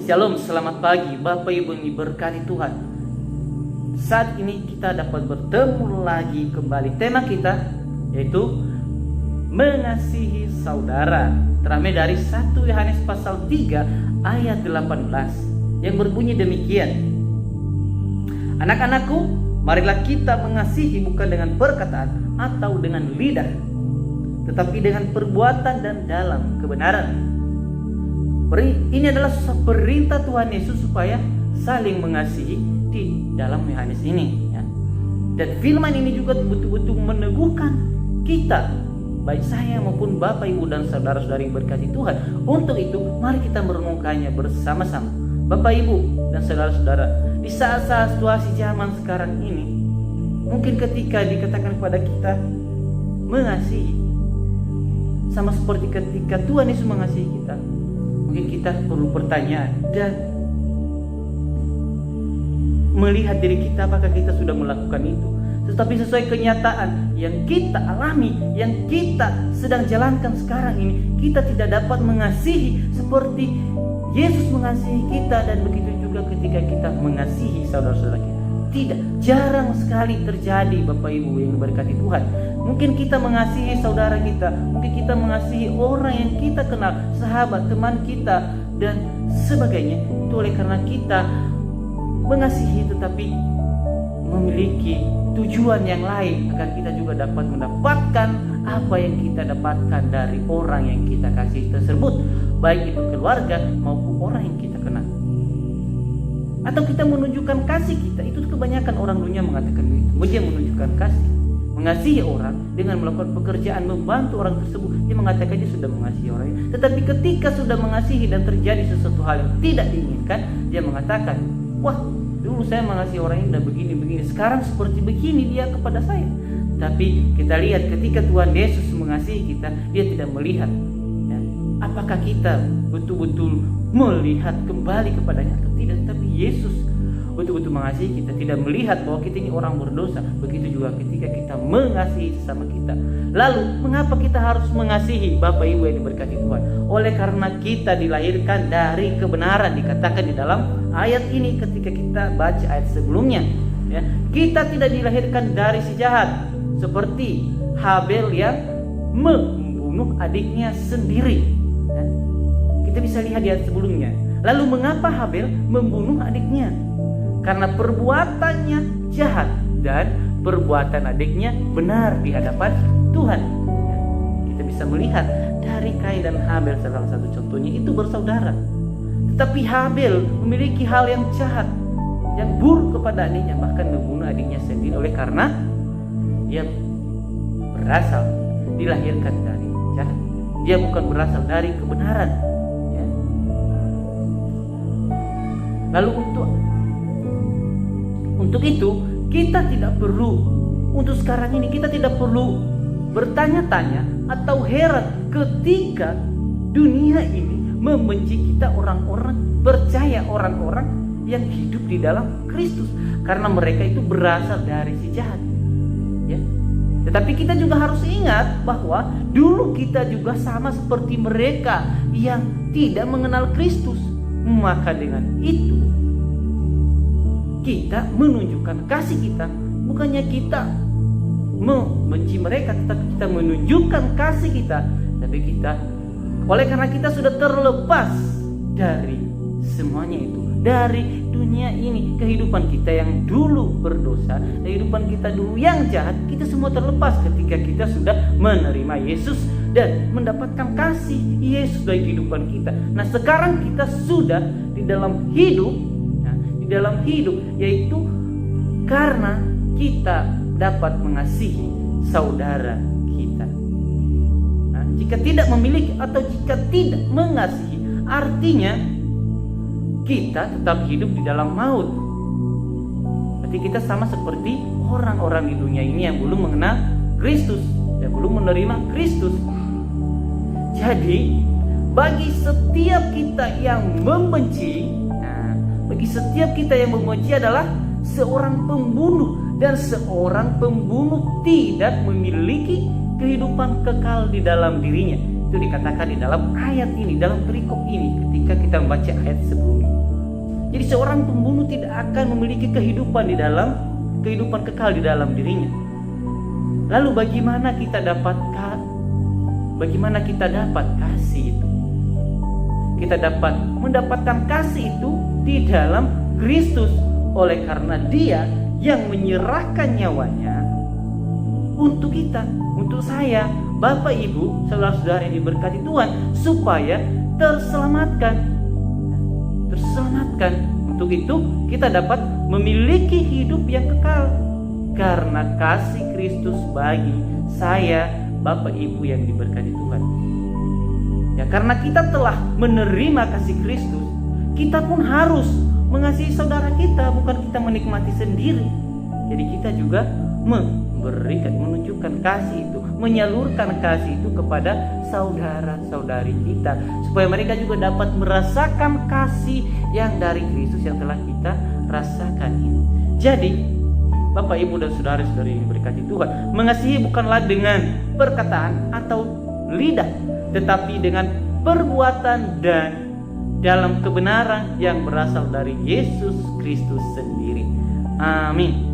Shalom, selamat pagi Bapak Ibu yang diberkati Tuhan. Saat ini kita dapat bertemu lagi kembali. Tema kita yaitu mengasihi saudara. Terambil dari 1 Yohanes pasal 3 ayat 18 yang berbunyi demikian. Anak-anakku, marilah kita mengasihi bukan dengan perkataan atau dengan lidah, tetapi dengan perbuatan dan dalam kebenaran. Ini adalah perintah Tuhan Yesus supaya saling mengasihi di dalam Yohanes ini, ya. Dan firman ini juga betul-betul meneguhkan kita, baik saya maupun Bapak Ibu dan saudara-saudari yang berkati Tuhan. Untuk itu mari kita merenungkannya bersama-sama. Bapak Ibu dan saudara-saudara, di saat-saat situasi zaman sekarang ini, mungkin ketika dikatakan kepada kita mengasihi, sama seperti ketika Tuhan Yesus mengasihi kita, mungkin kita perlu pertanyaan dan melihat diri kita apakah kita sudah melakukan itu. Tetapi sesuai kenyataan yang kita alami, yang kita sedang jalankan sekarang ini, kita tidak dapat mengasihi seperti Yesus mengasihi kita, dan begitu juga ketika kita mengasihi saudara-saudara kita. Tidak, jarang sekali terjadi Bapak Ibu yang diberkati Tuhan. Mungkin kita mengasihi saudara kita, mungkin kita mengasihi orang yang kita kenal, sahabat, teman kita, dan sebagainya. Itu oleh karena kita mengasihi tetapi memiliki tujuan yang lain, agar kita juga dapat mendapatkan apa yang kita dapatkan dari orang yang kita kasih tersebut, baik itu keluarga maupun orang yang kita kenal. Atau kita menunjukkan kasih kita. Itu kebanyakan orang dunia mengatakan begitu. Dia menunjukkan kasih, mengasihi orang dengan melakukan pekerjaan, membantu orang tersebut. Dia mengatakan dia sudah mengasihi orang itu. Tetapi ketika sudah mengasihi dan terjadi sesuatu hal yang tidak diinginkan, dia mengatakan, wah, dulu saya mengasihi orang ini dan begini-begini, sekarang seperti begini dia kepada saya. Tapi kita lihat ketika Tuhan Yesus mengasihi kita, dia tidak melihat, ya, apakah kita betul-betul melihat kembali kepadanya atau tidak. Tapi Yesus betul-betul mengasihi kita, tidak melihat bahwa kita ini orang berdosa. Begitu juga ketika kita mengasihi sesama kita. Lalu mengapa kita harus mengasihi Bapak Ibu yang diberkati Tuhan? Oleh karena kita dilahirkan dari kebenaran, dikatakan di dalam ayat ini ketika kita baca ayat sebelumnya, ya. Kita tidak dilahirkan dari si jahat seperti Habel yang membunuh adiknya sendiri, ya. Kita bisa lihat di ayat sebelumnya. Lalu mengapa Habel membunuh adiknya? Karena perbuatannya jahat dan perbuatan adiknya benar di hadapan Tuhan, ya. Kita bisa melihat dari Kain dan Habel, salah satu contohnya itu bersaudara. Tetapi Habel memiliki hal yang jahat, yang buruk kepada adiknya, bahkan membunuh adiknya sendiri oleh karena dia berasal, dilahirkan dari jahat. Dia bukan berasal dari kebenaran, ya. Lalu untuk itu kita tidak perlu, untuk sekarang ini kita tidak perlu bertanya-tanya atau heran ketika dunia ini membenci kita, orang-orang percaya, orang-orang yang hidup di dalam Kristus, karena mereka itu berasal dari si jahat, ya. Tetapi kita juga harus ingat bahwa dulu kita juga sama seperti mereka yang tidak mengenal Kristus. Maka dengan itu kita menunjukkan kasih kita, bukannya kita membenci mereka, tetapi kita menunjukkan kasih kita. Tapi kita, oleh karena kita sudah terlepas dari semuanya itu, dari dunia ini, kehidupan kita yang dulu berdosa, kehidupan kita dulu yang jahat, kita semua terlepas ketika kita sudah menerima Yesus dan mendapatkan kasih Yesus dari kehidupan kita. Nah, sekarang kita sudah di dalam hidup, yaitu karena kita dapat mengasihi saudara kita. Nah, jika tidak memiliki atau jika tidak mengasihi, artinya kita tetap hidup di dalam maut. Berarti kita sama seperti orang-orang di dunia ini yang belum mengenal Kristus dan belum menerima Kristus. Jadi bagi setiap kita yang membenci, bagi setiap kita yang membenci adalah seorang pembunuh, dan seorang pembunuh tidak memiliki kehidupan kekal di dalam dirinya. Itu dikatakan di dalam ayat ini, dalam perikop ini ketika kita membaca ayat sebelumnya. Jadi seorang pembunuh tidak akan memiliki kehidupan kekal di dalam dirinya. Lalu bagaimana kita dapat kasih itu? Kita dapat mendapatkan kasih itu di dalam Kristus, oleh karena Dia yang menyerahkan nyawanya untuk kita, untuk saya, Bapak Ibu, saudara-saudara yang diberkati Tuhan, supaya terselamatkan. Untuk itu kita dapat memiliki hidup yang kekal karena kasih Kristus bagi saya, Bapak Ibu yang diberkati Tuhan. Ya, karena kita telah menerima kasih Kristus, kita pun harus mengasihi saudara kita, bukan kita menikmati sendiri. Jadi kita juga menunjukkan kasih itu, menyalurkan kasih itu kepada saudara-saudari kita, supaya mereka juga dapat merasakan kasih yang dari Kristus yang telah kita rasakan ini. Jadi Bapak, Ibu, dan saudara-saudari yang diberkati Tuhan, mengasihi bukanlah dengan perkataan atau lidah, tetapi dengan perbuatan dan dalam kebenaran yang berasal dari Yesus Kristus sendiri. Amin.